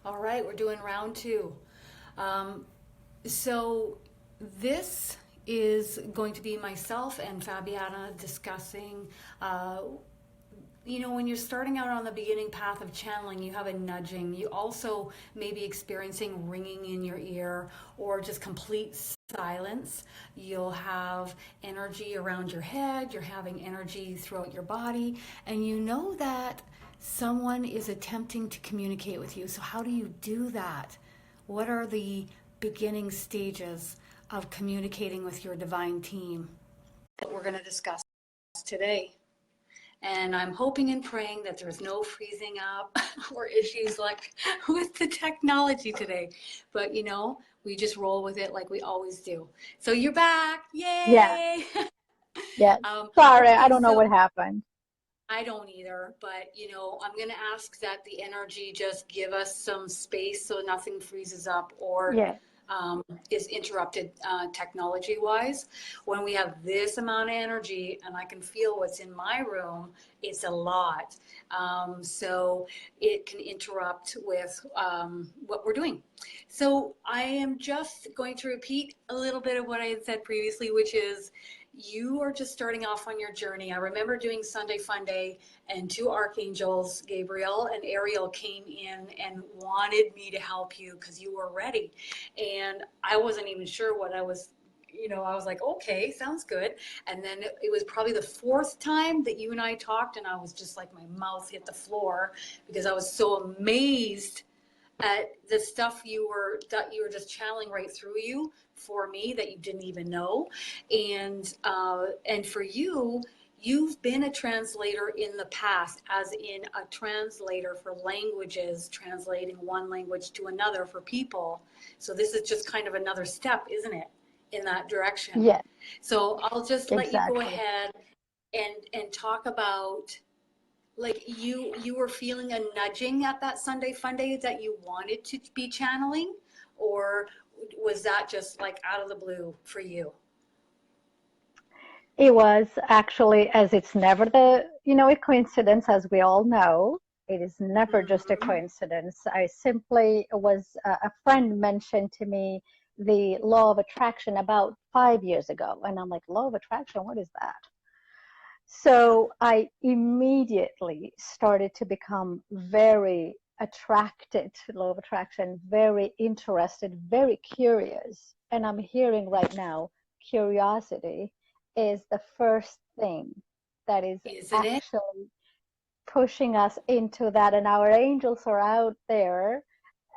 All right, we're doing round two. Um, so this is going to be myself and Fabiana discussing. When you're starting out on the beginning path of channeling, you have a nudging. You also may be experiencing ringing in your ear or just complete silence. You'll have energy around your head, you're having energy throughout your body, and you know that someone is attempting to communicate with you. So, how do you do that? What are the beginning stages of communicating with your divine team that we're going to discuss today? And I'm hoping and praying that there's no freezing up or issues like with the technology today. But we just roll with it like we always do. So you're back. Yeah, Yay! yeah. Sorry, I Okay, don't know so what happened. I don't either, but I'm going to ask that the energy just give us some space so nothing freezes up or Yeah, is interrupted technology wise. When we have this amount of energy and I can feel what's in my room, it's a lot. So it can interrupt with what we're doing. So I am just going to repeat a little bit of what I had said previously, which is you are just starting off on your journey. I remember doing Sunday Fun Day, and two archangels, Gabriel and Ariel, came in and wanted me to help you because you were ready. And I wasn't even sure what I was. I was like, okay, sounds good. And then it was probably the fourth time that you and I talked, and I was just like, my mouth hit the floor because I was so amazed at the stuff that you were just channeling right through you for me that you didn't even know. And for you, you've been a translator in the past, as in a translator for languages, translating one language to another for people. So this is just kind of another step, isn't it, in that direction? yeah, So I'll just let you go exactly. ahead and talk about, like, you were feeling a nudging at that Sunday Fun Day that you wanted to be channeling, or was that just like out of the blue for you? It was actually, as it's never a coincidence, as we all know. It is never just a Hmm. coincidence. I simply was, a friend mentioned to me the law of attraction about 5 years ago. And I'm like, law of attraction, what is that? Yeah. So I immediately started to become very attracted to law of attraction, very interested, very curious. And I'm hearing right now, curiosity is the first thing that is Isn't it? actually pushing us into that. And our angels are out there.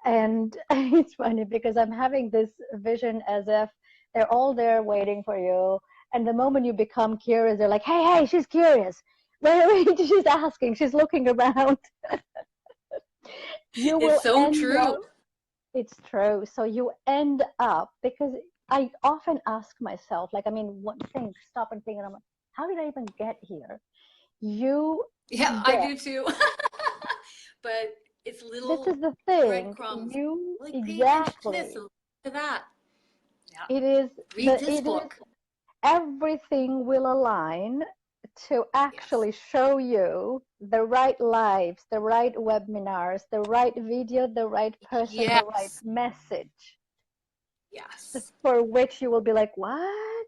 And it's funny because I'm having this vision as if they're all there waiting for you. And the moment you become curious, they're like, hey, hey, she's curious. Wait, wait, she's asking, she's looking around. You will It's so end true. up, it's true. So you end up, because I often ask myself, like, I mean, one thing, stop and think, and I'm like, how did I even get here? You Yeah, I get, do too. But it's this little is the thing, breadcrumbs, you like pay attention to this exactly. and to that. Yeah. Read this It is book. everything will align to Yes. actually show you the right lives, the right webinars, the right video, the right person, the right Yes. message, Yes. for which you will be like, what?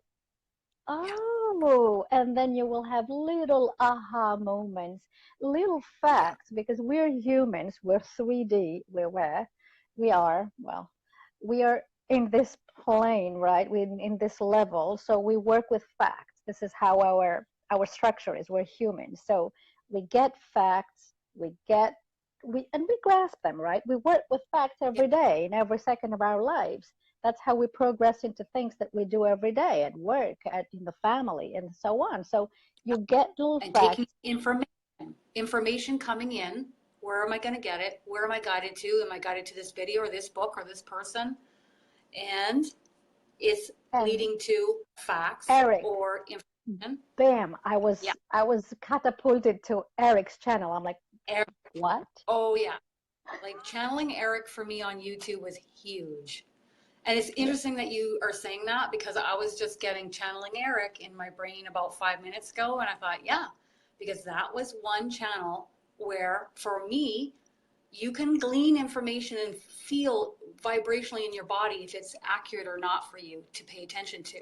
Yeah. Oh, and then you will have little aha moments, little Yeah. facts, because we're humans, we're 3D, we are, well, we are in this plane, right? We in this level, so we work with facts. This is how our structure is. We're humans, so we get facts, we grasp them, right? We work with facts Yeah. every day in every second of our lives. That's how we progress into things that we do every day at work, in the family, and so on. So you get little And taking facts. information coming in. Where am I going to get it? Where am I guided to? Am I guided to this video or this book or this person? And it's And leading to facts Eric, or information. bam, Yeah. I was catapulted to Eric's channel. I'm like, Eric. what? Oh yeah. Like channeling Eric for me on YouTube was huge. And it's Yeah. interesting that you are saying that because I was just getting channeling Eric in my brain about 5 minutes ago. And I thought, yeah, because that was one channel where for me, you can glean information and feel vibrationally in your body if it's accurate or not for you to pay attention to.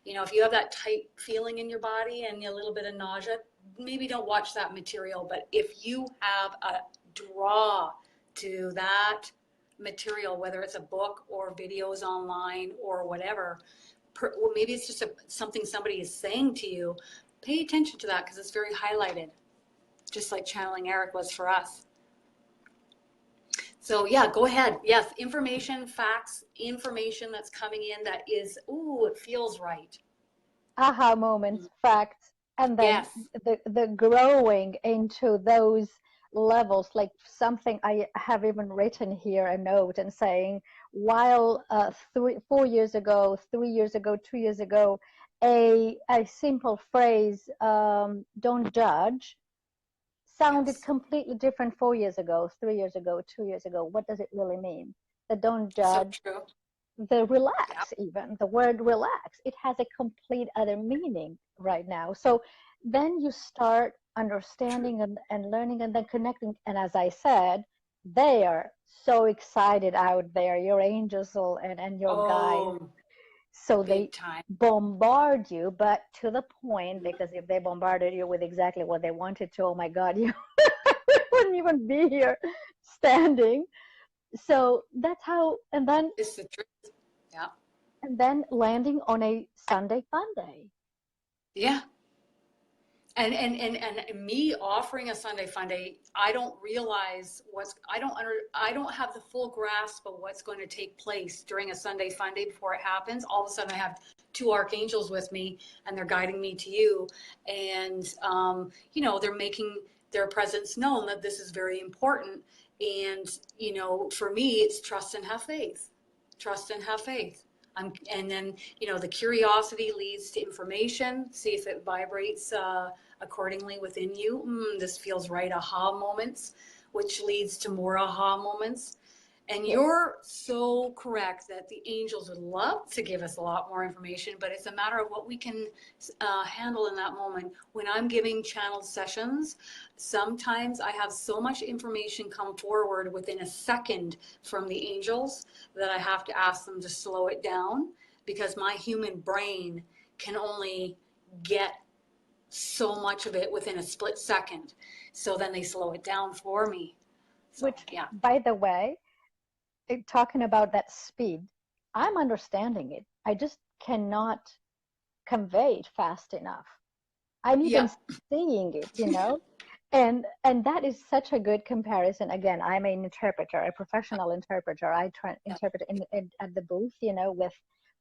You know, if you have that tight feeling in your body and a little bit of nausea, maybe don't watch that material. But if you have a draw to that material, whether it's a book or videos online or whatever, or maybe it's just something somebody is saying to you, pay attention to that because it's very highlighted, just like channeling Eric was for us. So yeah, go ahead. Yes, information, facts, information that's coming in that is, ooh, it feels right. Aha moments, facts, and then Yes. the growing into those levels, like something I have even written here, a note and saying, while 4 years ago, 3 years ago, 2 years ago, a simple phrase, don't judge, sounded Yes. completely different 4 years ago, 3 years ago, 2 years ago. What does it really mean? The don't So judge, true. the Yeah. relax, even the word relax, it has a complete other meaning right now. So then you start True. understanding and learning and then connecting. And as I said, they are so excited out there, your angels and your guides. Oh, So they big time. bombard you, but to the point, because if they bombarded you with exactly what they wanted to, oh my God, you wouldn't even be here standing. So that's how, It's the truth. Yeah. and then landing on a Sunday fun day. Yeah. And me offering a Sunday fun day, I don't realize I don't have the full grasp of what's going to take place during a Sunday fun day before it happens. All of a sudden I have two archangels with me and they're guiding me to you. And you know, they're making their presence known that this is very important. And, you know, for me, it's trust and have faith. Trust and have faith. And then, you know, the curiosity leads to information. See if it vibrates accordingly within you. This feels right. Aha moments, which leads to more aha moments. And Yes. you're so correct that the angels would love to give us a lot more information, but it's a matter of what we can handle in that moment. When I'm giving channeled sessions, sometimes I have so much information come forward within a second from the angels that I have to ask them to slow it down because my human brain can only get so much of it within a split second. So then they slow it down for me. So, Which, yeah. by the way, talking about that speed, I'm understanding it. I just cannot convey it fast enough. I'm Yeah. even seeing it, you know? And that is such a good comparison. Again, I'm an interpreter, a professional interpreter. I Yeah. interpret at the booth, you know, with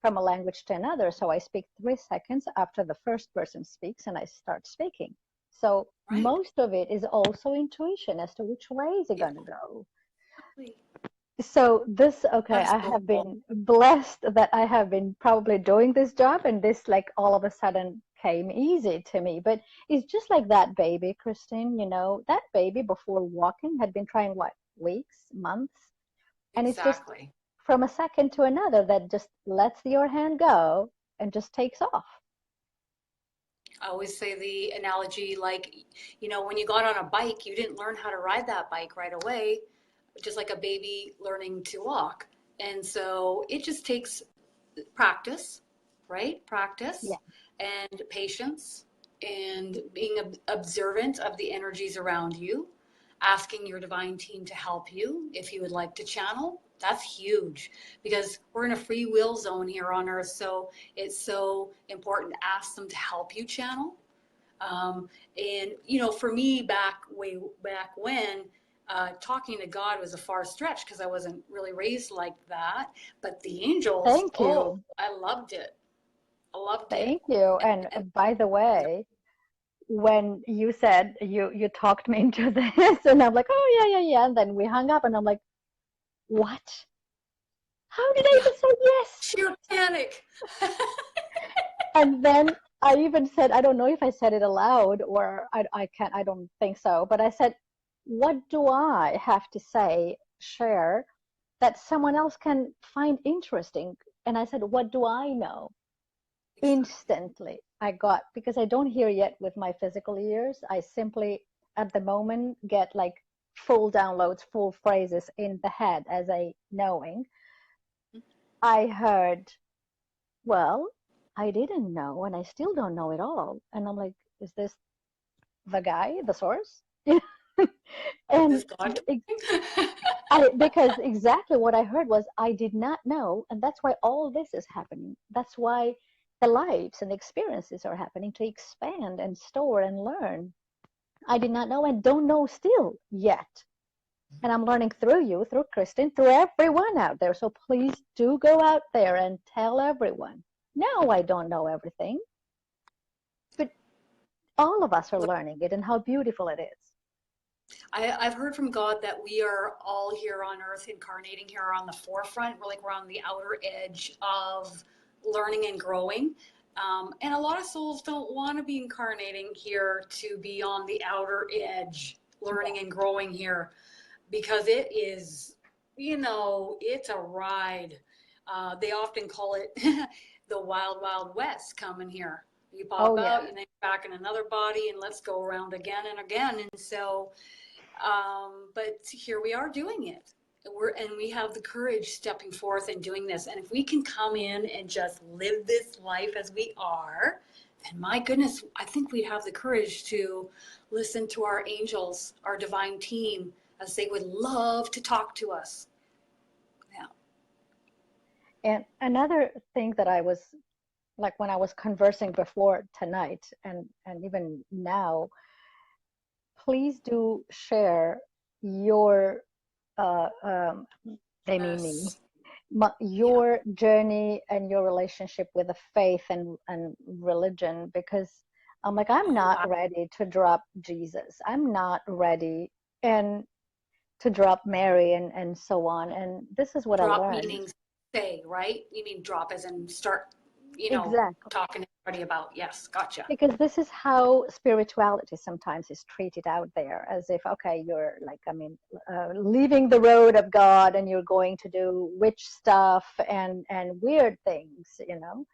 from a language to another. So I speak 3 seconds after the first person speaks and I start speaking. So Right. most of it is also intuition as to which way is it Yeah. going to go. Exactly. So this, okay, That is I so have cool. been blessed that I have been probably doing this job and this like all of a sudden came easy to me. But it's just like that baby, Christine, you know, that baby before walking had been trying what, weeks, months? And it's just Exactly. from a second to another that just lets your hand go and just takes off. I always say the analogy like, you know, when you got on a bike, you didn't learn how to ride that bike right away, just like a baby learning to walk. And so it just takes practice, right? Yeah. Practice and patience and being observant of the energies around you, asking your divine team to help you if you would like to channel. That's huge because we're in a free will zone here on earth. So it's so important to ask them to help you channel. And, you know, for me, way back when, talking to God was a far stretch because I wasn't really raised like that. But the angels, Thank oh, you. I loved it. I loved it. Thank you. And And by the and way, when you said you talked me into this and I'm like, oh yeah, yeah, yeah. And then we hung up and I'm like, what? How did I yeah, just say yes? sheer panic. And then I even said, I don't know if I said it aloud or I can't, I don't think so, but I said, what do I have to say, share that someone else can find interesting? And I said, what do I know? Exactly. Instantly, I got, because I don't hear yet with my physical ears, I simply at the moment get like full downloads, full phrases in the head as a knowing, I heard, well, I didn't know and I still don't know it all. And I'm like, is this the guy, the source? This And God. because exactly what I heard was I did not know, and that's why all this is happening. That's why the lives and the experiences are happening, to expand and store and learn. I did not know and don't know still yet. And I'm learning through you, through Kristen, through everyone out there. So please do go out there and tell everyone. No, I don't know everything, but all of us are learning it and how beautiful it is. I've heard from God that we are all here on earth, incarnating here on the forefront. We're on the outer edge of learning and growing. And a lot of souls don't want to be incarnating here to be on the outer edge, learning and growing here, because it is, it's a ride. They often call it the wild, wild west coming here. You Oh, pop yeah. out and then back in another body and let's go around again and again. And so, but here we are doing it. And we have the courage stepping forth and doing this. And if we can come in and just live this life as we are, then my goodness, I think we'd have the courage to listen to our angels, our divine team, as they would love to talk to us. Yeah. And another thing that I was like when I was conversing before tonight and even now, please do share your they mean me, Yes. Yeah. your journey and your relationship with the faith and religion, because I'm like, I'm Oh, not ready to drop Jesus. I'm not ready and to drop Mary and so on. And this is what I drop learned. meaning say, right? You mean drop as in start, Exactly. talking to everybody about. Yes, gotcha. Because this is how spirituality sometimes is treated out there, as if, okay, you're like, I mean, leaving the road of God and you're going to do witch stuff and weird things, you know.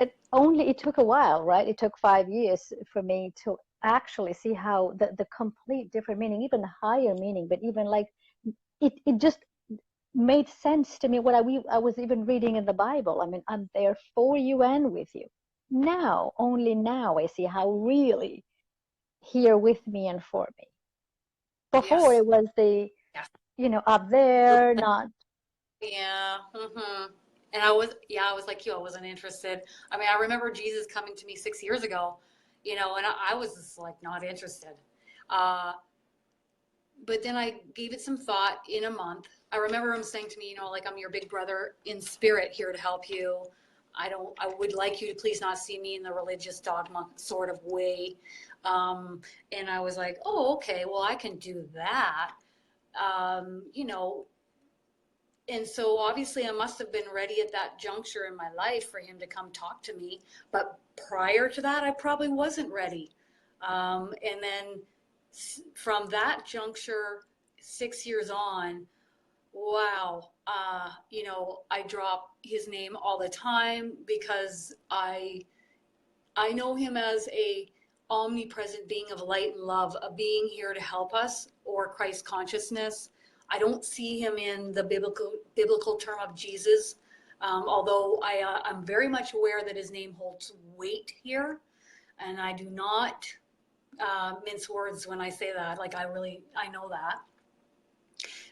It took a while, right? It took 5 years for me to actually see how the complete different meaning, even higher meaning, but even like it just made sense to me what I was even reading in the Bible. I mean, I'm there for you and with you. Now, only now I see how really here with me and for me. Before Yes. it was the, Yes. up there, not. Yeah. And I was like you, I wasn't interested. I mean, I remember Jesus coming to me 6 years ago, and I was just like not interested. Uh, but then I gave it some thought in a month. I remember him saying to me, like, I'm your big brother in spirit here to help you. I would like you to please not see me in the religious dogma sort of way. And I was like, oh, okay, well, I can do that. Um, you know, and so obviously I must have been ready at that juncture in my life for him to come talk to me. But prior to that, I probably wasn't ready. And then from that juncture, 6 years on, wow, I drop his name all the time because I know him as a omnipresent being of light and love, a being here to help us, or Christ consciousness. I don't see him in the biblical term of Jesus, although I'm very much aware that his name holds weight here, and I do not mince words when I say that. Like I know that,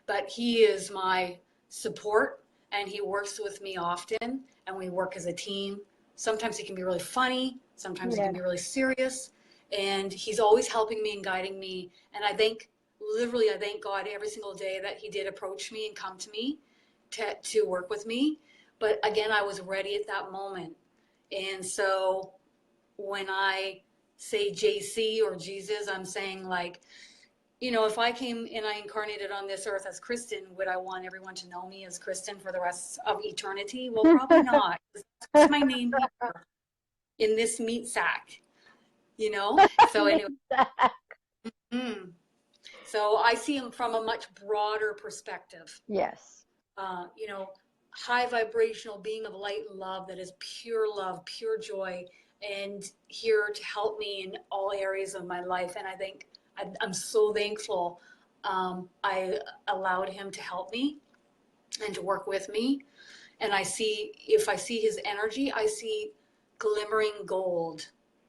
but he is my support, and he works with me often, and we work as a team. Sometimes he can be really funny, sometimes he Yeah. can be really serious, and he's always helping me and guiding me. And literally, I thank God every single day that he did approach me and come to me to work with me. But again, I was ready at that moment. And so when I say JC or Jesus, I'm saying like, if I came and I incarnated on this earth as Kristen, would I want everyone to know me as Kristen for the rest of eternity? Well, probably not. That's my name here in this meat sack, you know? So anyway, mm, so I see him from a much broader perspective. Yes. You know, high vibrational being of light and love that is pure love, pure joy, and here to help me in all areas of my life. And I think I'm so thankful. I allowed him to help me and to work with me. And if I see his energy, I see glimmering gold.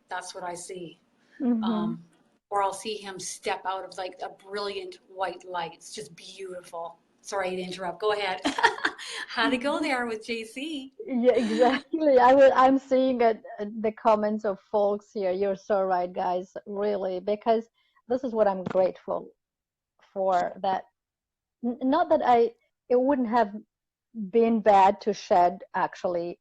That's what I see. Mm-hmm. Um, or I'll see him step out of like a brilliant white light. It's just beautiful. Sorry to interrupt. Go ahead. How to go there with JC? Yeah, exactly. I'm seeing it, the comments of folks here. You're so right, guys, really, because this is what I'm grateful for. That not that it wouldn't have been bad to shed actually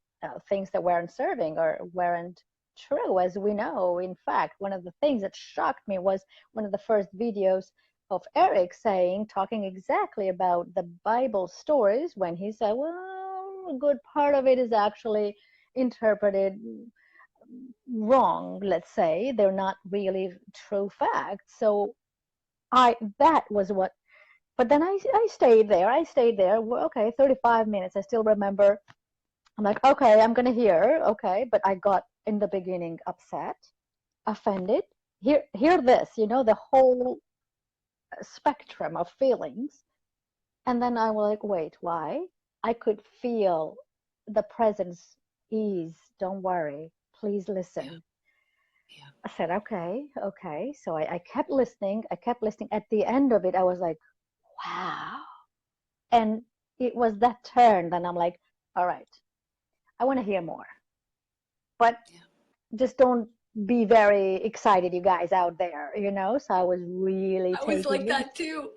things that weren't serving or weren't true, as we know. In fact, one of the things that shocked me was one of the first videos of Eric talking exactly about the Bible stories when he said, well, a good part of it is actually interpreted wrong, let's say. They're not really true facts. So that was what, but then I stayed there. Well, okay, 35 minutes. I still remember. I'm like, okay, I'm gonna hear, okay, but I got in the beginning upset, offended. Hear this, the whole spectrum of feelings. And then I was like, wait, why? I could feel the presence, ease, don't worry, please Yeah, listen. yeah. I said, okay, okay. So I kept listening. I kept listening. At the end of it, I was like, wow. And it was that turn. Then I'm like, all right, I want to hear more. But Yeah. just don't be very excited, you guys out there. So I was really I was like taking it. that too.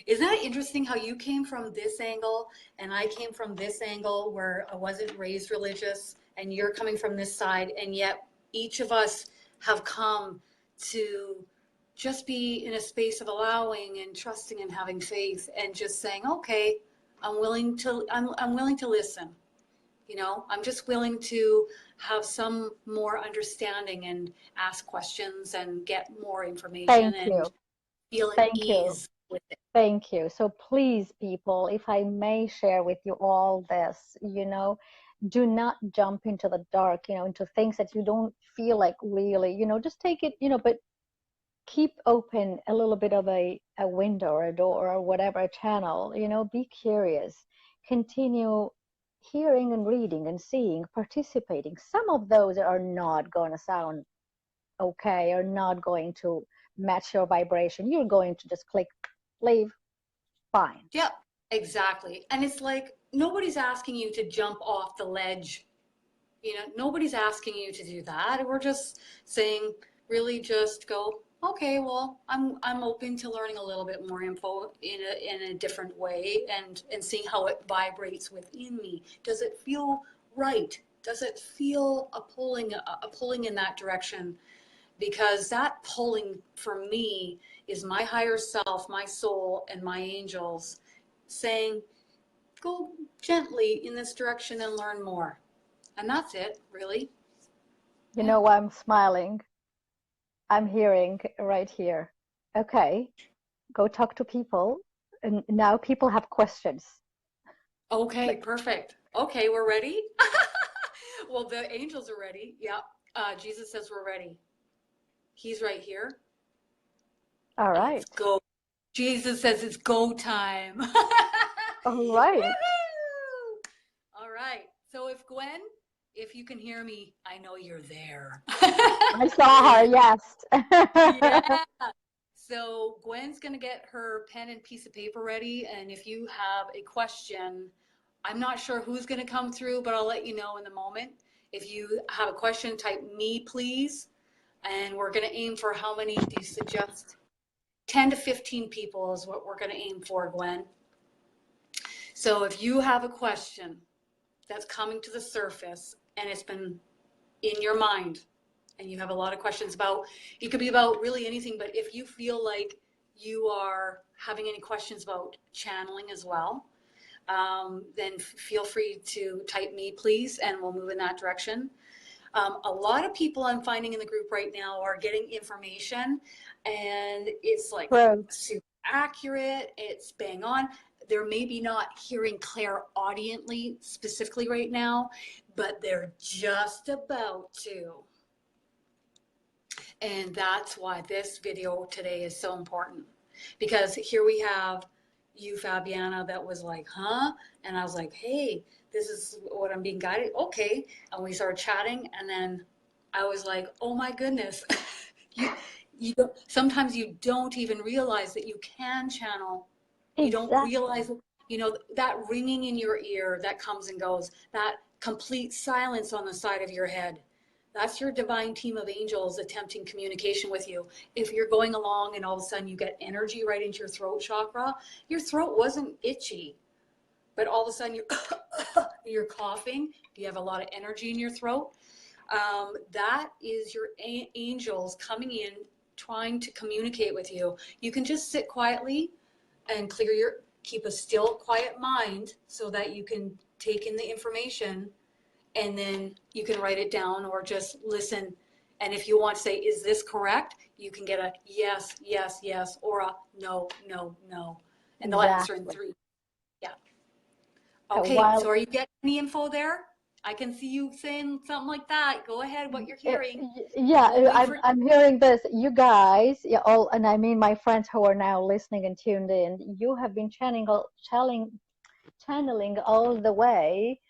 Isn't that interesting how you came from this angle and I came from this angle where I wasn't raised religious and you're coming from this side, and yet each of us have come to just be in a space of allowing and trusting and having faith and just saying, okay, I'm willing to listen. I'm just willing to have some more understanding and ask questions and get more information Thank and you. feel at Thank you. ease with it. Thank you. So please, people, if I may share with you all this, do not jump into the dark, into things that you don't feel like really, just take it, but keep open a little bit of a window or a door or whatever, a channel, be curious, continue hearing and reading and seeing, participating. Some of those are not going to sound okay, or not going to match your vibration. You're going to just click leave, fine. Yep, exactly. And it's like nobody's asking you to jump off the ledge. Nobody's asking you to do that. We're just saying, really just go, okay, well, I'm open to learning a little bit more info in a different way and seeing how it vibrates within me. Does it feel right? Does it feel a pulling in that direction? Because that pulling for me is my higher self, my soul, and my angels saying, go gently in this direction and learn more. And that's it, really. You Yeah. know why I'm smiling? I'm hearing right here. Okay, go talk to people. And now people have questions. Okay, Like, perfect. Okay, we're ready. Well, the angels are ready. Yeah. Jesus says we're ready. He's right here. all It's right. go. Jesus says it's go time. All right. Woohoo! All right. So if you can hear me, I know you're there. I saw her, yes. Yeah. So Gwen's going to get her pen and piece of paper ready. And if you have a question, I'm not sure who's going to come through, but I'll let you know in the moment. If you have a question, type me, please. And we're going to aim for how many do you suggest? 10 to 15 people is what we're going to aim for, Gwen. So if you have a question that's coming to the surface and it's been in your mind and you have a lot of questions about, it could be about really anything, but if you feel like you are having any questions about channeling as well, then feel free to type me, please, and we'll move in that direction. A lot of people I'm finding in the group right now are getting information and it's like True. super accurate, it's bang on. They're maybe not hearing clairaudiently specifically right now, but they're just about to. And that's why this video today is so important, because here we have you, Fabiana, that was like, huh? And I was like, hey, this is what I'm being guided. Okay. And we started chatting, and then I was like, oh my goodness. you, sometimes you don't even realize that you can channel. You don't Exactly. realize, that ringing in your ear that comes and goes, that complete silence on the side of your head. That's your divine team of angels attempting communication with you. If you're going along and all of a sudden you get energy right into your throat chakra, your throat wasn't itchy, but all of a sudden you're coughing, you have a lot of energy in your throat. That is your angels coming in, trying to communicate with you. You can just sit quietly and keep a still, quiet mind so that you can take in the information, and then you can write it down or just listen. And if you want to say, is this correct? You can get a yes, yes, yes, or a no, no, no. And they'll answer in Exactly. 3. Yeah. Okay, so While are you getting any info there? I can see you saying something like that. Go ahead, what you're hearing. yeah, We'll wait for. I'm hearing this. You guys, yeah, all, and I mean my friends who are now listening and tuned in. You have been channeling all the way.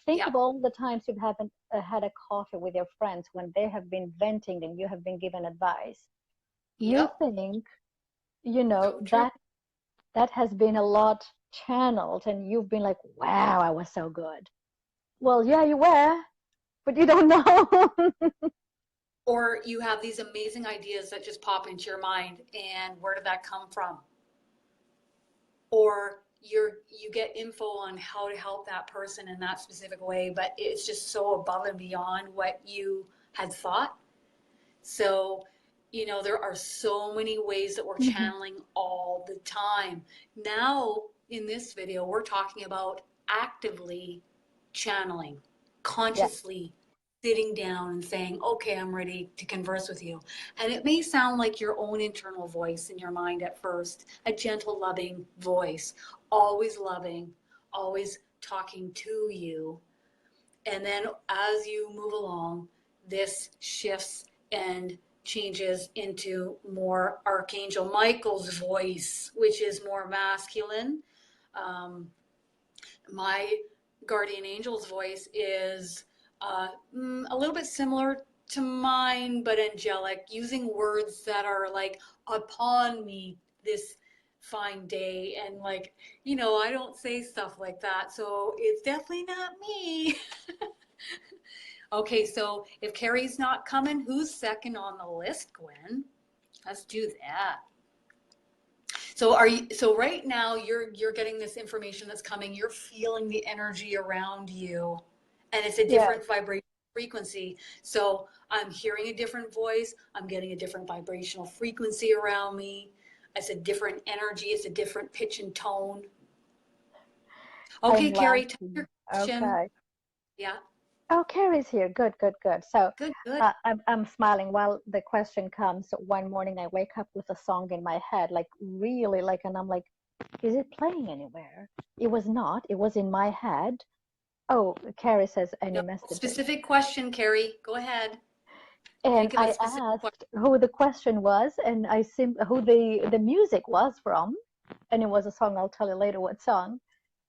Think Yeah. of all the times you haven't had a coffee with your friends when they have been venting and you have been given advice. You Yep. think, you know, So true. that has been a lot channeled, and you've been like, wow, I was so good. Well, yeah, you were, but you don't know. Or you have these amazing ideas that just pop into your mind, and where did that come from? Or you get info on how to help that person in that specific way, but it's just so above and beyond what you had thought. So, there are so many ways that we're Mhm. channeling all the time. Now, in this video, we're talking about actively channeling, Yeah, consciously sitting down and saying, okay, I'm ready to converse with you. And it may sound like your own internal voice in your mind at first, a gentle, loving voice, always loving, always talking to you. And then as you move along, this shifts and changes into more Archangel Michael's voice, which is more masculine. Um, my guardian angel's voice is a little bit similar to mine, but angelic, using words that are like, upon me this fine day. And like, I don't say stuff like that. So it's definitely not me. Okay, so if Carrie's not coming, who's second on the list, Gwen? Let's do that. So right now you're getting this information that's coming, you're feeling the energy around you, and it's a yeah. different vibration frequency. So I'm hearing a different voice, I'm getting a different vibrational frequency around me. It's a different energy, it's a different pitch and tone. I'm Okay, Carrie, tell laughing. your question. Okay. Yeah, Oh, Carrie's here. Good, good, good. So good, good. I'm smiling while the question comes. One morning I wake up with a song in my head, like really like, and I'm like, is it playing anywhere? It was not. It was in my head. Oh, Carrie says any No, messages. specific question, Carrie. Go ahead. And Think of a I specific question. asked who the question was, and who the music was from, and it was a song. I'll tell you later what song.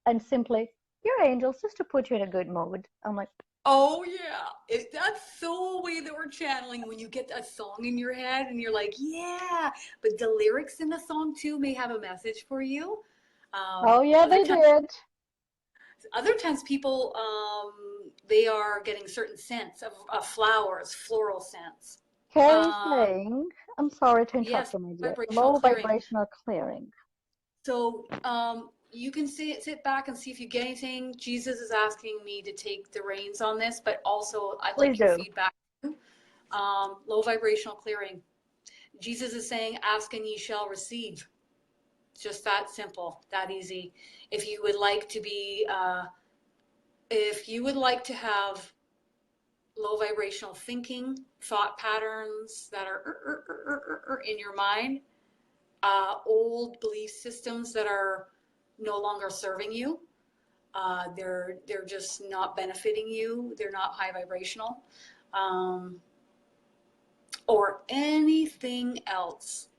And simply, your angels, just to put you in a good mood. I'm like, Oh yeah, that's so a way that we're channeling when you get that song in your head and you're like, yeah. But the lyrics in the song too may have a message for you. Um, oh yeah, other they times, did. other times people they are getting certain scents of flowers, floral scents. Carrie Um, saying, I'm sorry to interrupt yes, you, my dear. vibrational Low clearing. vibrational clearing. So you can sit back and see if you get anything. Jesus is asking me to take the reins on this, but also I'd Please like your do. feedback. Low vibrational clearing. Jesus is saying, ask and ye shall receive. It's just that simple, that easy. If you would like to be, if you would like to have low vibrational thinking, thought patterns that are in your mind, old belief systems that are no longer serving you, they're just not benefiting you. They're not high vibrational. Um, or anything else,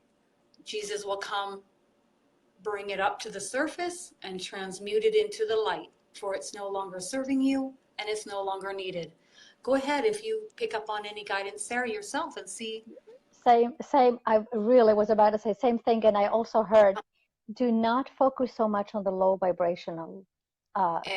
Jesus will come, bring it up to the surface and transmute it into the light, for it's no longer serving you and it's no longer needed. Go ahead if you pick up on any guidance there yourself and see. Same. I really was about to say same thing, and I also heard, do not focus so much on the low vibrational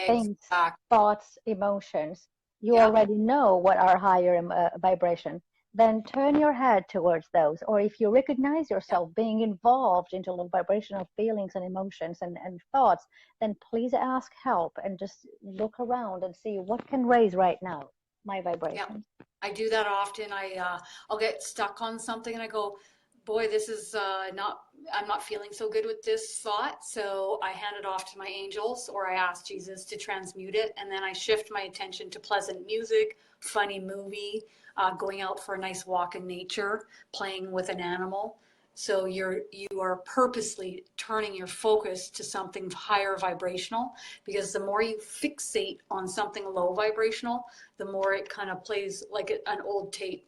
things, Exact. thoughts, emotions. You Yeah. already know what are higher vibration. Then turn your head towards those. Or if you recognize Yeah. yourself being involved into low vibrational feelings and emotions and thoughts, then please ask help and just look around and see what can raise right now my Yeah. vibration. I do that often. I'll get stuck on something and I go, boy, this is I'm not feeling so good with this thought. So I hand it off to my angels or I ask Jesus to transmute it. And then I shift my attention to pleasant music, funny movie, going out for a nice walk in nature, playing with an animal. So you are purposely turning your focus to something higher vibrational, because the more you fixate on something low vibrational, the more it kind of plays like an old tape.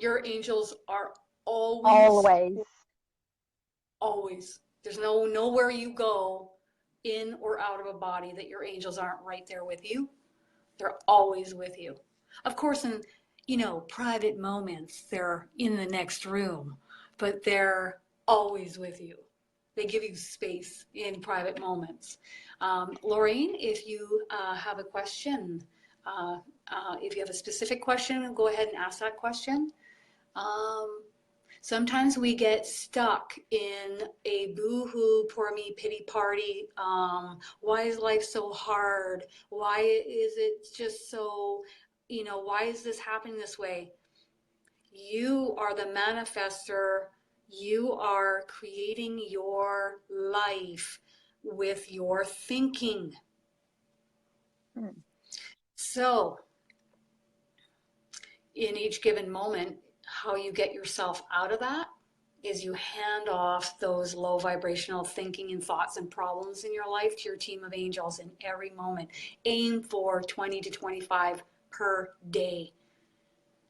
Your angels are always, Always. always. There's nowhere you go in or out of a body that your angels aren't right there with you. They're always with you. Of course, in private moments, they're in the next room, but they're always with you. They give you space in private moments. Lorraine, if you have a question, uh, if you have a specific question, go ahead and ask that question. Um, Sometimes we get stuck in a boo-hoo, poor me, pity party. Why is life so hard? Why is it just so, why is this happening this way? You are the manifester. You are creating your life with your thinking. Hmm. So, in each given moment, how you get yourself out of that is you hand off those low vibrational thinking and thoughts and problems in your life to your team of angels in every moment. Aim for 20 to 25 per day.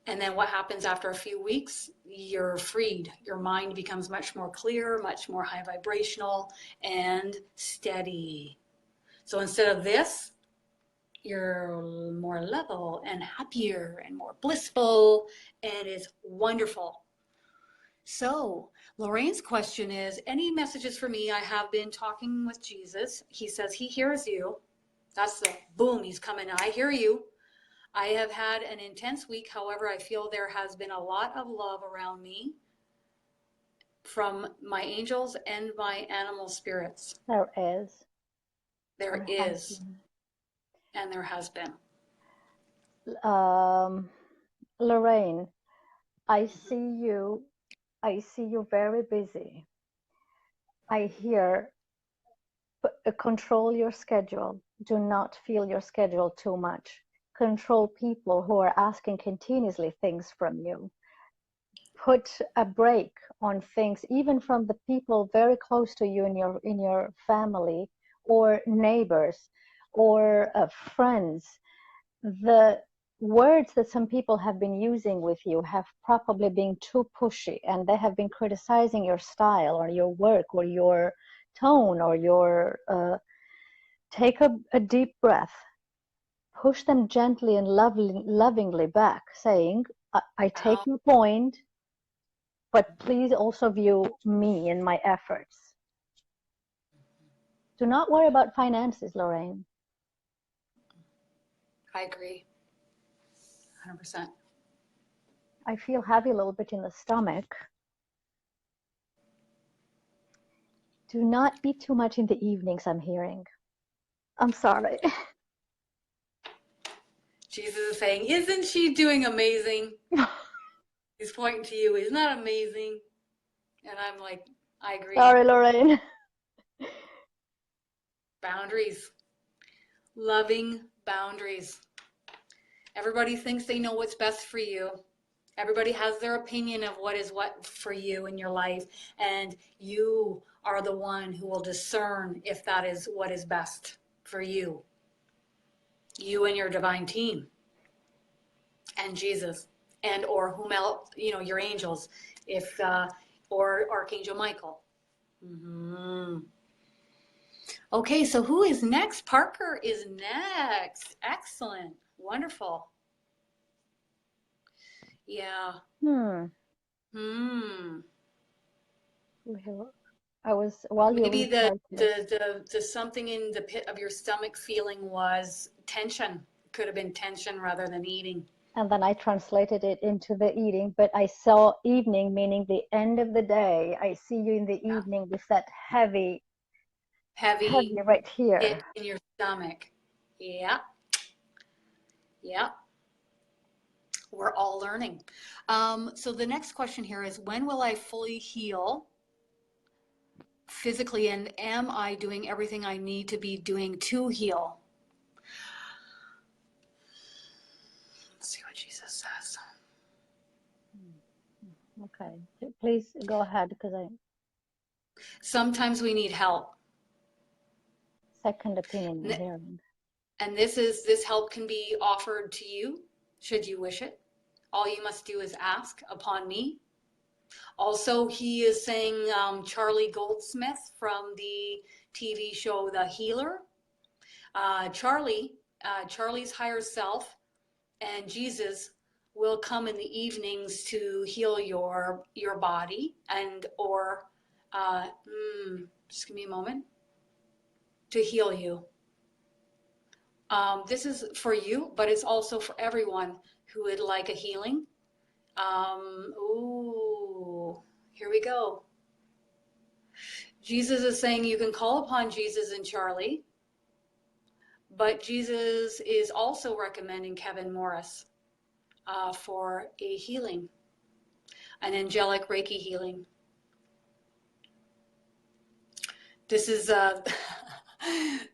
And then what happens after a few weeks? You're freed. Your mind becomes much more clear, much more high vibrational and steady. So instead of this, you're more level and happier and more blissful, and it's wonderful. So, Lorraine's question is, any messages for me? I have been talking with Jesus. He says he hears you. That's the boom, he's coming. I hear you. I have had an intense week. However, I feel there has been a lot of love around me from my angels and my animal spirits. There is. There There has is, been. and there has been. Um, Lorraine, I see you. I see you very busy. I hear control your schedule. Do not feel your schedule too much. Control people who are asking continuously things from you. Put a break on things, even from the people very close to you in your family or neighbors or friends. The words that some people have been using with you have probably been too pushy, and they have been criticizing your style or your work or your tone or your take a deep breath, push them gently and lovingly back, saying, I take Wow. your point, but please also view me and my efforts. Do not worry about finances, Lorraine. I agree. 100%. I feel heavy a little bit in the stomach. Do not eat too much in the evenings, I'm hearing. I'm sorry. Jesus is saying, isn't she doing amazing? He's pointing to you. Isn't that amazing? And I'm like, I agree. Sorry, Lorraine. Boundaries. Loving boundaries. Everybody thinks they know what's best for you. Everybody has their opinion of what is what for you in your life. And you are the one who will discern if that is what is best for you. You and your divine team. And Jesus. and or whom else, your angels, if or Archangel Michael. Okay, so who is next? Parker is next. Excellent. Wonderful. Yeah. Hmm. I was while you Maybe the, research this, the something in the pit of your stomach feeling was tension. Could have been tension rather than eating. and then I translated it into the eating, but I saw evening meaning the end of the day. I see you in the Yeah. evening with that heavy Heavy right pit here. in your stomach. Yeah. Yeah. We're all learning. So the next question here is, when will I fully heal physically, and am I doing everything I need to be doing to heal? Let's see what Jesus says. Okay, please go ahead because I Sometimes we need help. second opinion I'm hearing. And this help can be offered to you should you wish it. All you must do is ask upon me. Also, he is saying Charlie Goldsmith from the TV show The Healer. Charlie's higher self and Jesus will come in the evenings to heal your body and or just give me a moment, to heal you. This is for you, but it's also for everyone who would like a healing. Here we go. Jesus is saying you can call upon Jesus and Charlie, but Jesus is also recommending Kevin Morris for a healing, an angelic Reiki healing. This is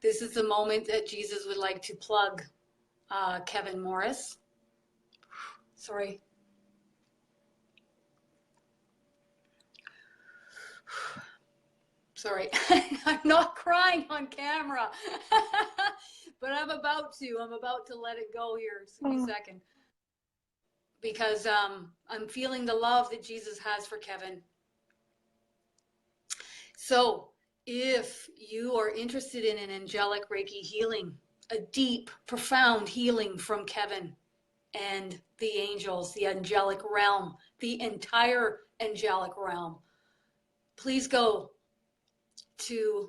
this is the moment that Jesus would like to plug Kevin Morris. Sorry. Sorry, I'm not crying on camera, but I'm about to. I'm about to let it go here. Just give me a second. Because I'm feeling the love that Jesus has for Kevin. So if you are interested in an angelic Reiki healing, a deep, profound healing from Kevin and the angels, the angelic realm, the entire angelic realm, please go to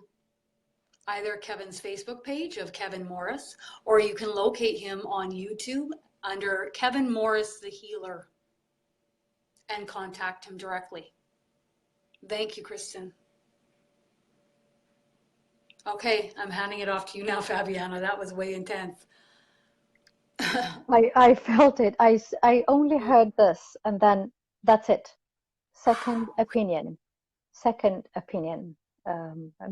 either Kevin's Facebook page of Kevin Morris, or you can locate him on YouTube under Kevin Morris the Healer and contact him directly. Thank you, Kristen. Okay, I'm handing it off to you now, Fabiana. That was way intense. I felt it. I only heard this and then that's it. Second opinion. Second opinion.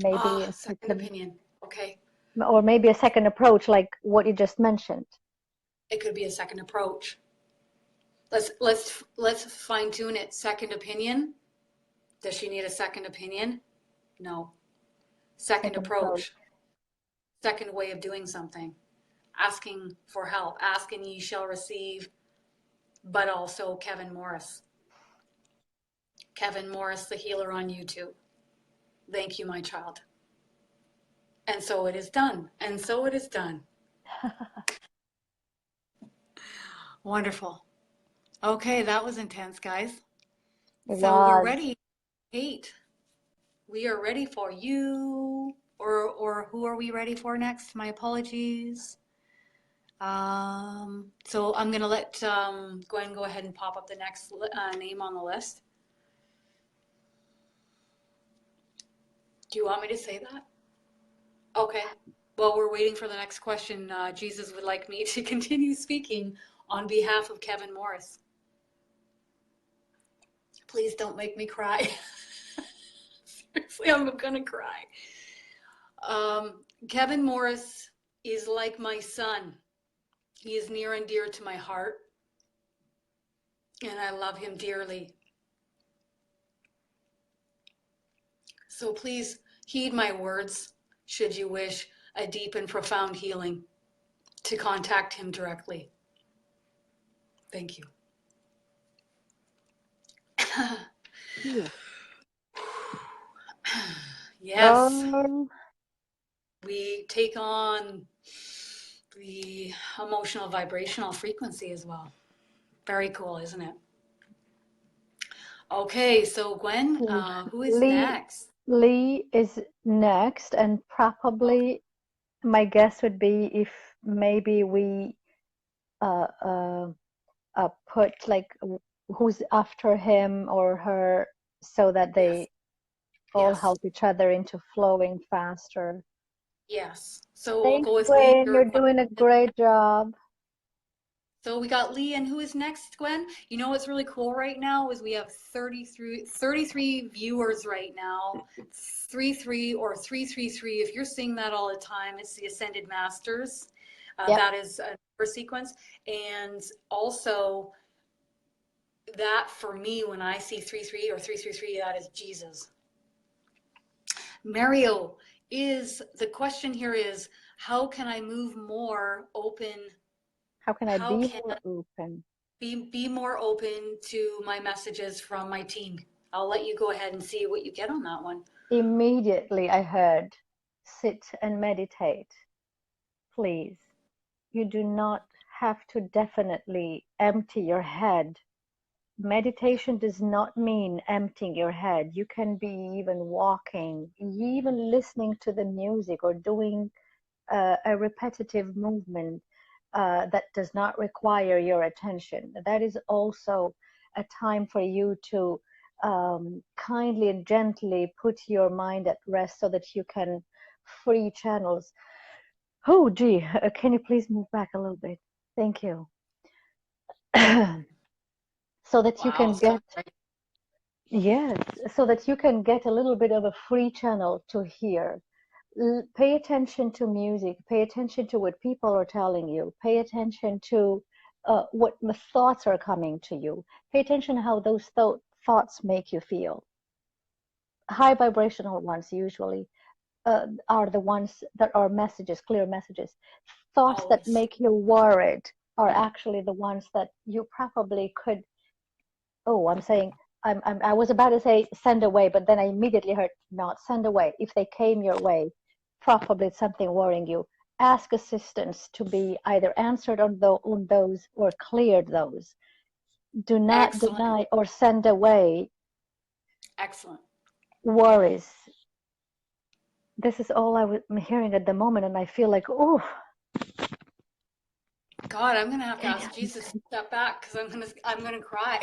Maybe a second opinion. Okay. or maybe a second approach, like what you just mentioned. It could be a second approach. Let's fine tune it. Second opinion. Does she need a second opinion? No. Second approach. Second way of doing something. Asking for help. Ask and ye shall receive. But also Kevin Morris. Kevin Morris, the Healer on YouTube. Thank you, my child. And so it is done. And so it is done. Wonderful. Okay, that was intense, guys. So we're ready. Kate, we are ready for you. Or who are we ready for next? My apologies. So I'm going to let Gwen go ahead and pop up the next name on the list. Do you want me to say that? Okay. Well, we're waiting for the next question. Jesus would like me to continue speaking on behalf of Kevin Morris. Please don't make me cry. Seriously, I'm gonna cry. Kevin Morris is like my son. He is near and dear to my heart, and I love him dearly. So please heed my words, should you wish a deep and profound healing, to contact him directly. Thank you. Phew. Yes, Um, we take on the emotional vibrational frequency as well. Very cool, isn't it? Okay, so Gwen, who is Lee next? Lee is next, and Okay. probably my guess would be if maybe we uh, uh, put like who's after him or her so that Yes, they all yes, help each other into flowing faster. yes. So we'll Thanks, go with Lee. Gwen. Your You're question. doing a great job. So we got Lee, and who is next, Gwen? You know what's really cool right now is we have 33 viewers right now. 33 or 333. If you're seeing that all the time, it's the Ascended Masters. Yep. That is a number sequence. And also that for me, when I see 33 or 333, that is Jesus. Mario, is the question here is how can I move more open? How can I How be can more open? be more open to my messages from my team? I'll let you go ahead and see what you get on that one. Immediately I heard, sit and meditate, please. You do not have to definitely empty your head. Meditation does not mean emptying your head. You can be even walking, even listening to the music or doing a repetitive movement that does not require your attention. That is also a time for you to kindly and gently put your mind at rest so that you can free channels. Oh, gee, can you please move back a little bit? Thank you. So that you Wow, can so get, yes, so that you can get a little bit of a free channel to hear. Pay attention to music, pay attention to what people are telling you, pay attention to what the thoughts are coming to you, pay attention to how those thoughts make you feel. High vibrational ones usually are the ones that are messages, clear messages. Thoughts that always. make you worried are actually the ones that you probably could, oh, I'm saying, I was about to say send away, but then I immediately heard not send away. If they came your way, probably it's something worrying you. Ask assistance to be either answered on those or cleared those. Do not Excellent. deny or send away Excellent. worries. This is all I'm hearing at the moment, and I feel like, oh, God, I'm gonna have to can ask you Jesus to step back because I'm gonna cry.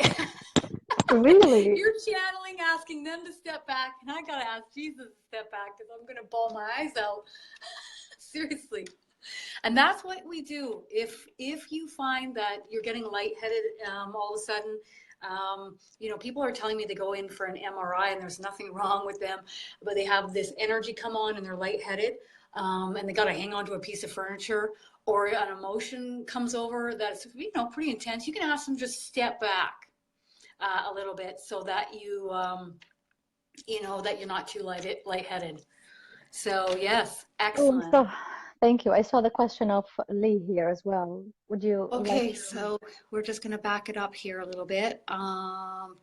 really? You're channeling, asking them to step back, and I gotta ask Jesus to step back because I'm gonna bawl my eyes out. Seriously. And that's what we do. If you find that you're getting lightheaded all of a sudden, people are telling me they go in for an MRI and there's nothing wrong with them, but they have this energy come on and they're lightheaded, and they got to hang on to a piece of furniture, or an emotion comes over that's pretty intense. You can ask them to just step back a little bit so that that you're not too lightheaded. So yes, Oh, excellent. so thank you. I saw the question of Lee here as well. Would you like Okay, to? so we're just going to back it up here a little bit.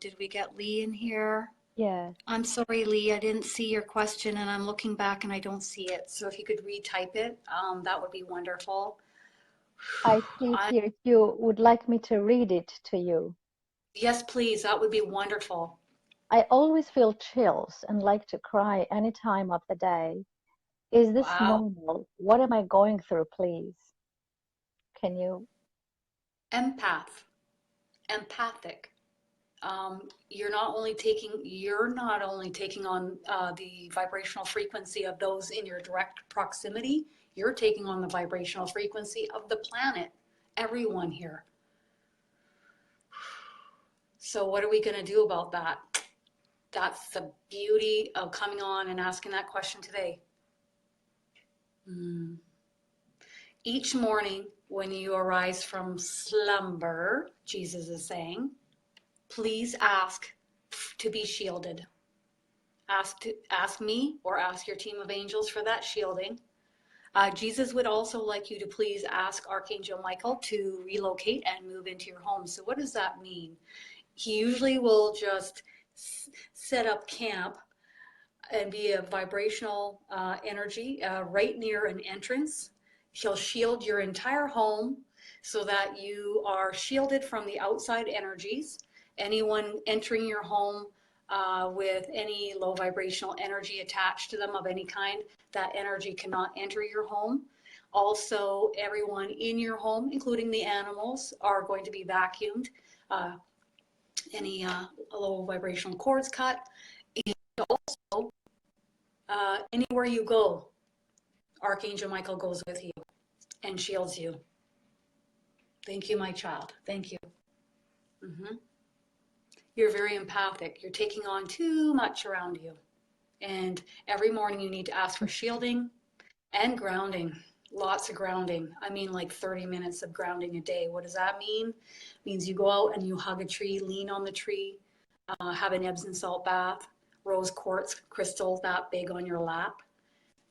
Did we get Lee in here? Yes. I'm sorry, Lee, I didn't see your question and I'm looking back and I don't see it. So if you could retype it, that would be wonderful. I see I, here if you would like me to read it to you. yes, please, that would be wonderful. I always feel chills and like to cry any time of the day. Is this Wow. normal? What am I going through, please? Can you? Empath, empathic. You're not only taking on the vibrational frequency of those in your direct proximity, you're taking on the vibrational frequency of the planet, everyone here. So what are we going to do about that? That's the beauty of coming on and asking that question today. Each morning when you arise from slumber, Jesus is saying, please ask to be shielded. Ask me or ask your team of angels for that shielding. Jesus would also like you to please ask Archangel Michael to relocate and move into your home. So what does that mean? He usually will just set up camp and be a vibrational energy right near an entrance. He'll shield your entire home so that you are shielded from the outside energies. Anyone entering your home with any low vibrational energy attached to them of any kind, that energy cannot enter your home. Also, everyone in your home, including the animals, are going to be vacuumed. Uh, any low vibrational cords cut. And also, anywhere you go, Archangel Michael goes with you and shields you. Thank you, my child. Thank you. Mm-hmm. You're very empathic. You're taking on too much around you. And every morning you need to ask for shielding and grounding. Lots of grounding. I mean, like 30 minutes of grounding a day. What does that mean? It means you go out and you hug a tree, lean on the tree, have an Epsom salt bath, rose quartz crystal that big on your lap.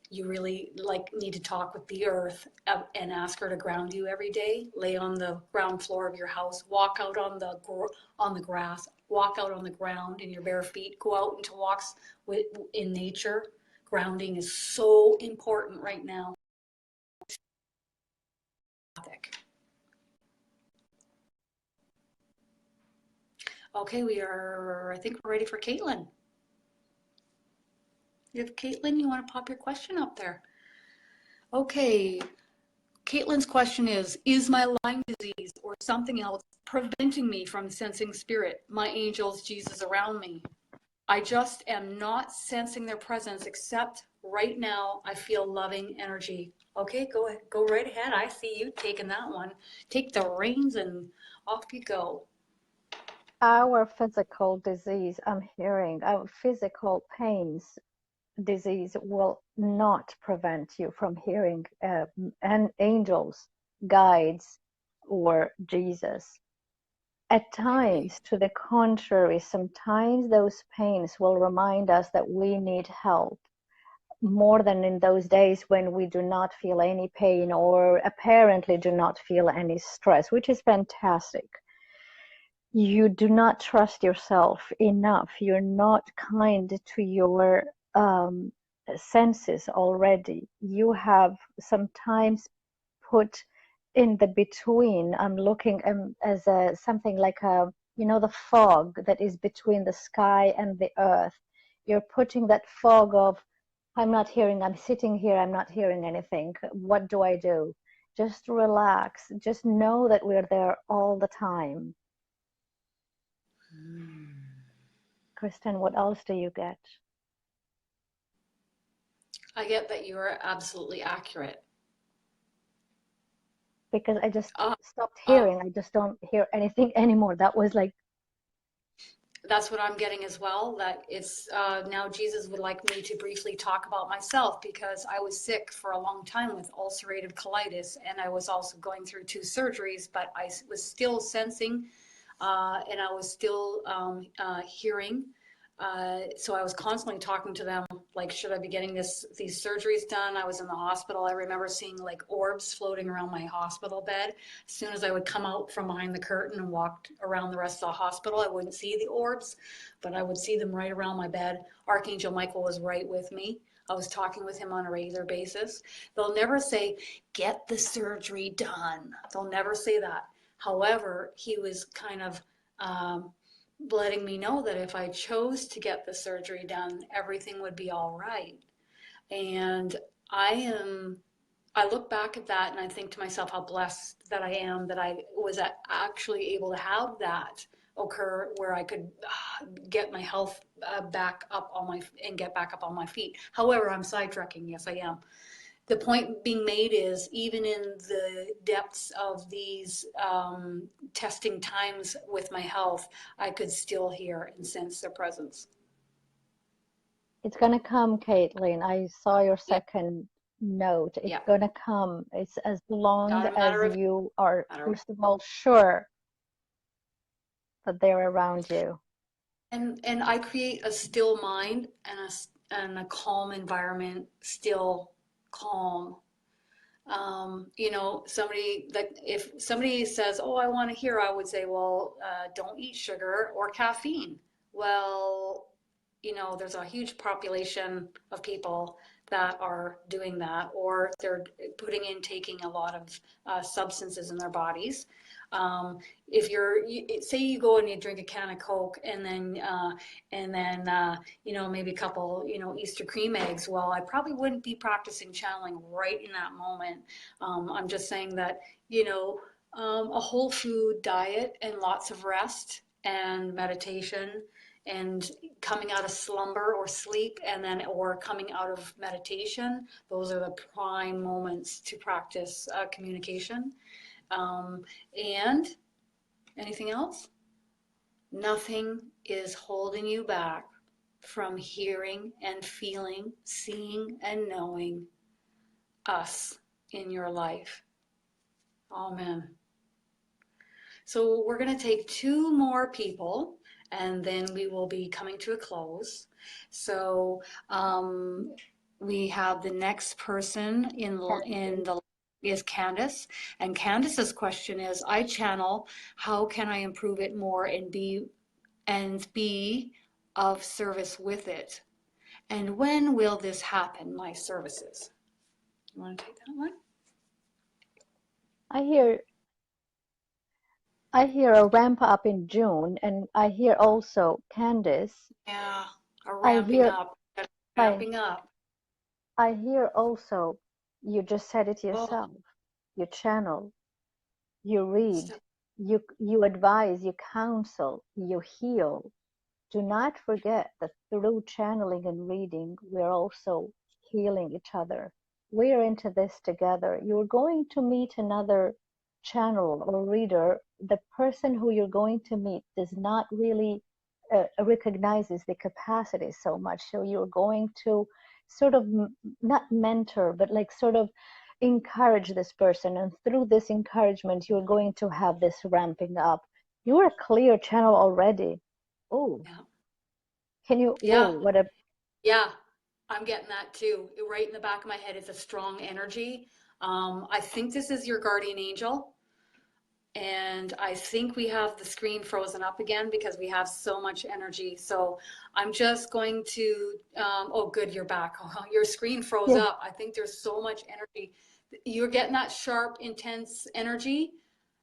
You really need to talk with the earth and ask her to ground you every day. Lay on the ground floor of your house, walk out on the grass, walk out on the ground in your bare feet, go out into walks in nature. Grounding is so important right now. Okay, I think we're ready for Caitlin. You have Caitlin, you want to pop your question up there? Okay, Caitlin's question is my Lyme disease or something else preventing me from sensing spirit, my angels, Jesus around me? I just am not sensing their presence, except right now I feel loving energy. Okay, go ahead, go right ahead. I see you taking that one. Take the reins and off you go. Our physical disease, I'm hearing, our physical pains, disease will not prevent you from hearing angels, guides, or Jesus. At times, to the contrary, sometimes those pains will remind us that we need help more than in those days when we do not feel any pain or apparently do not feel any stress, which is fantastic. You do not trust yourself enough. You're not kind to your senses already. You have sometimes put in the between. I'm looking as something like the fog that is between the sky and the earth. You're putting that fog of, I'm not hearing, I'm sitting here, I'm not hearing anything. What do I do? Just relax. Just know that we're there all the time. Kristen, what else do you get? I get that you are absolutely accurate. Because I just stopped hearing. I just don't hear anything anymore. That was like... That's what I'm getting as well, that it's now Jesus would like me to briefly talk about myself, because I was sick for a long time with ulcerative colitis, and I was also going through 2 surgeries, but I was still sensing and I was still hearing. So I was constantly talking to them, like, should I be getting these surgeries done? I was in the hospital. I remember seeing like orbs floating around my hospital bed. As soon as I would come out from behind the curtain and walked around the rest of the hospital, I wouldn't see the orbs, but I would see them right around my bed. Archangel Michael was right with me. I was talking with him on a regular basis. They'll never say, get the surgery done. They'll never say that. However, he was kind of letting me know that if I chose to get the surgery done, everything would be all right. And I look back at that and I think to myself how blessed that I am that I was actually able to have that occur, where I could get my health back up and get back up on my feet. However, I'm sidetracking. Yes, I am. The point being made is, even in the depths of these testing times with my health, I could still hear and sense their presence. It's going to come, Caitlin. I saw your second note. It's going to come. It's as long as you are, first of all, sure that they're around you. And I create a still mind and a calm environment, still calm. You know, somebody like if somebody says, "Oh, I want to hear," I would say, "Well, don't eat sugar or caffeine." Well, you know, there's a huge population of people that are doing that, or they're putting in taking a lot of substances in their bodies. If say you go and you drink a can of Coke and then you know, maybe a couple, you know, Easter cream eggs. Well, I probably wouldn't be practicing channeling right in that moment. I'm just saying that, you know, a whole food diet and lots of rest and meditation and coming out of slumber or sleep and then or coming out of meditation, those are the prime moments to practice communication. And anything else? Nothing is holding you back from hearing and feeling, seeing and knowing us in your life. Amen. So we're going to take two more people and then we will be coming to a close. So we have the next person in the is Candace, and Candace's question is, I channel, how can I improve it more and be of service with it? And when will this happen, my services? You want to take that one? I hear a ramp up in June, and I hear also, Candice, Yeah, a I ramping hear up, I ramping up. I hear also, you just said it Oh, yourself. You channel, you read, stop. you advise, you counsel, you heal. Do not forget that through channeling and reading, we're also healing each other. We're into this together. You're going to meet another channel or reader. The person who you're going to meet does not really recognizes the capacity so much. So you're going to sort of not mentor, but like sort of encourage this person. And through this encouragement, you're going to have this ramping up. You're a clear channel already. Oh, Yeah. can you? Oh, Yeah. what a Yeah. I'm getting that too. Right in the back of my head is a strong energy. I think this is your guardian angel. And I think we have the screen frozen up again because we have so much energy. So I'm just going to, oh, good, you're back. Your screen froze yeah. up. I think there's so much energy. You're getting that sharp, intense energy.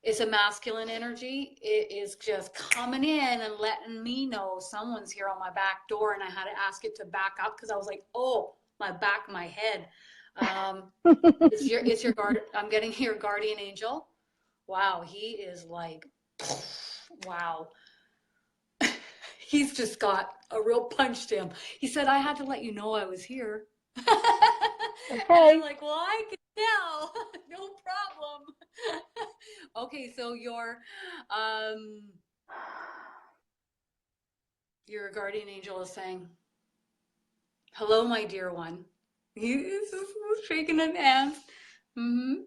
It's a masculine energy. It is just coming in and letting me know someone's here on my back door. And I had to ask it to back up because I was like, oh, my back, my head. Um, it's your guard. I'm getting your guardian angel. Wow, he is like, wow. He's just got a real punch to him. He said, I had to let you know I was here. And I'm Okay. like, well, I can tell. No problem. Okay, so um your guardian angel is saying, hello, my dear one. He's shaking his hands. Mm-hmm.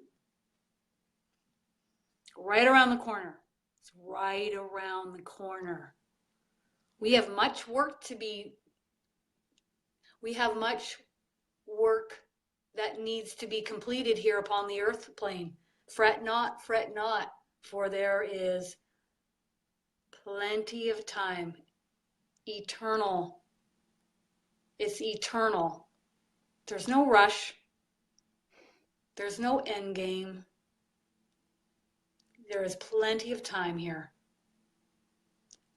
Right around the corner. It's right around the corner. We have much work to be we have much work that needs to be completed here upon the earth plane. Fret not, for there is plenty of time. Eternal. It's eternal. There's no rush. There's no end game. There is plenty of time here.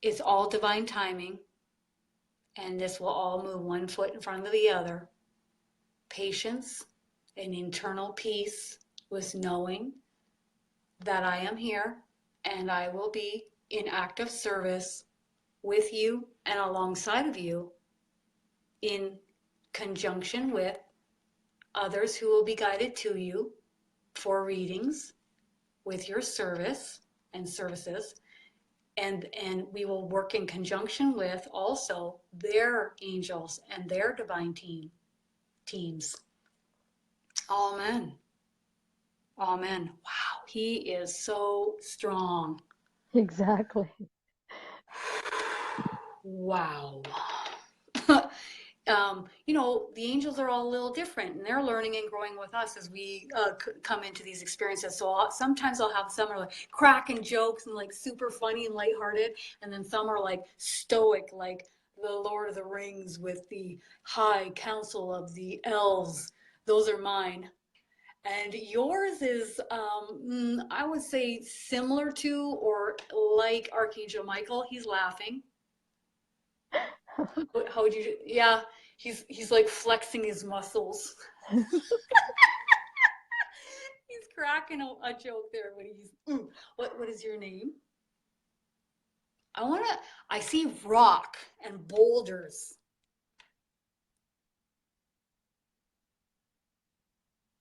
It's all divine timing, and this will all move one foot in front of the other. Patience and internal peace with knowing that I am here and I will be in active service with you and alongside of you in conjunction with others who will be guided to you for readings with your service and services, and we will work in conjunction with also their angels and their divine teams. Amen. Amen. Wow, he is so strong. Exactly. Wow. you know, the angels are all a little different, and they're learning and growing with us as we come into these experiences. So sometimes I'll have some are like cracking jokes and like super funny and lighthearted, and then some are like stoic, like the Lord of the Rings with the High Council of the Elves. Those are mine. And yours is, I would say, similar to or like Archangel Michael. He's laughing. How would you? Yeah, he's like flexing his muscles. He's cracking a joke there, but he's. What is your name? I wanna. I see rock and boulders.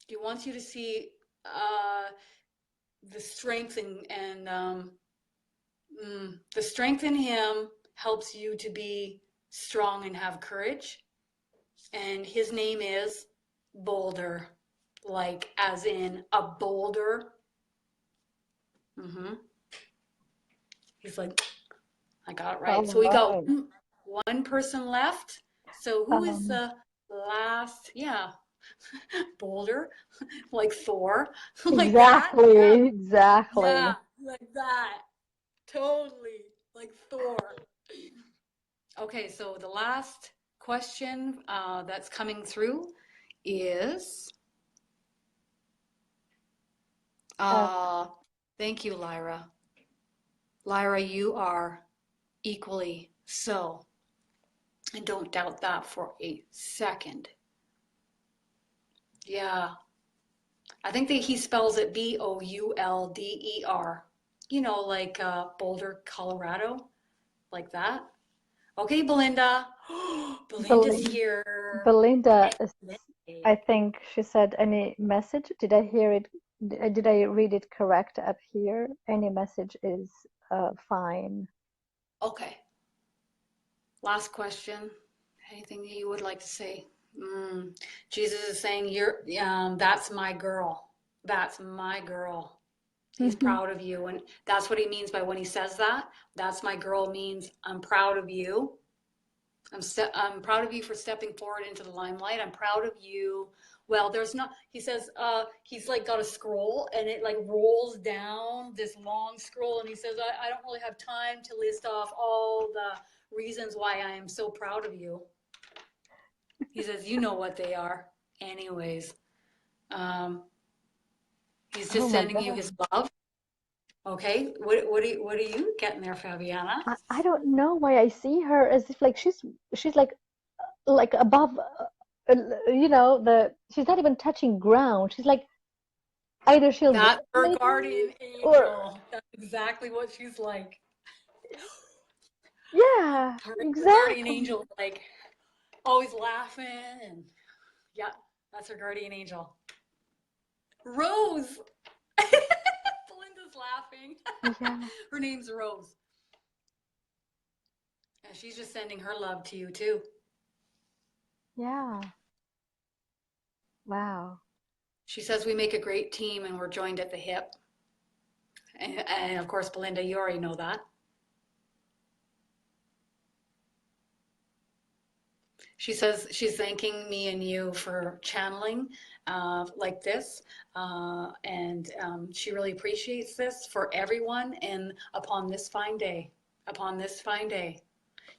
He wants you to see the strength and the strength in him helps you to be strong and have courage. And his name is Boulder, like as in a boulder. He's like, I got it right. All So we got right. one person left. So who is Um, the last? Yeah, Boulder, like Thor, like that. Yeah, exactly, yeah, exactly. like that. Totally, like Thor. Okay, so the last question that's coming through is, Uh, uh, thank you, Lyra. Lyra, you are equally so. And don't doubt that for a second. Yeah, I think that he spells it Boulder. You know, like Boulder, Colorado, like that. Okay, Belinda. Belinda's Bel here. Belinda, Hey. I think she said any message. Did I hear it? Did I read it correct up here? Any message is fine. Okay, last question. Anything that you would like to say? Jesus is saying, that's my girl. That's my girl. He's Hmm. proud of you. And that's what he means by when he says that. That's my girl means I'm proud of you. I'm proud of you for stepping forward into the limelight. I'm proud of you. Well, there's not, he says, he's like got a scroll and it like rolls down this long scroll. And he says, I don't really have time to list off all the reasons why I am so proud of you. He says, you know what they are. Anyways, um, he's Oh just my sending you God. his love. Okay. What are you getting there, Fabiana? I don't know why I see her as if like she's like above you know the she's not even touching ground. She's like either she'll That's her drop me guardian or angel. That's exactly what she's like. yeah, Her guardian exactly. angel, like always laughing, and yeah, that's her guardian angel. Rose. Belinda's laughing. Yeah, Her name's Rose, and she's just sending her love to you too. yeah. Wow. She says we make a great team, and we're joined at the hip. And of course, Belinda, you already know that. She says she's thanking me and you for channeling like this. And she really appreciates this for everyone. And upon this fine day, upon this fine day,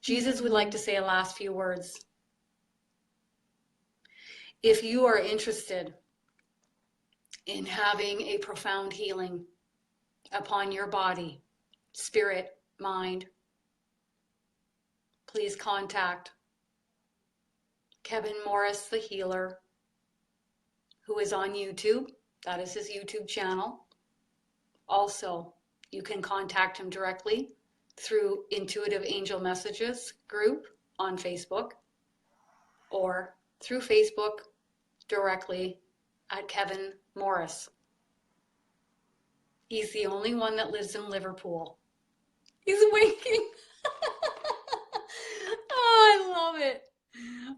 Jesus would like to say a last few words. If you are interested in having a profound healing upon your body, spirit, mind, please contact Kevin Morris, the healer, who is on YouTube. That is his YouTube channel. Also, you can contact him directly through Intuitive Angel Messages group on Facebook or through Facebook directly at Kevin Morris. He's the only one that lives in Liverpool. He's winking. Oh, I love it.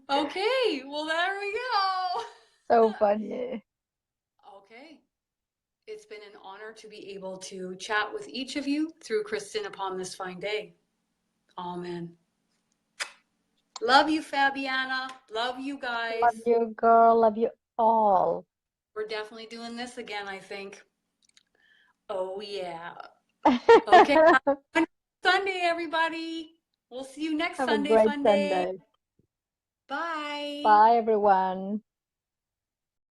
Okay, well, there we go. So funny. Okay. It's been an honor to be able to chat with each of you through Kristen upon this fine day. Amen. Love you, Fabiana. Love you Love guys. you, girl. Love you all. We're definitely doing this again, I think. Oh, yeah. Okay. Have a wonderful Sunday, everybody. We'll see you next Have a Sunday, great fun day. Sunday. Bye. Bye, everyone.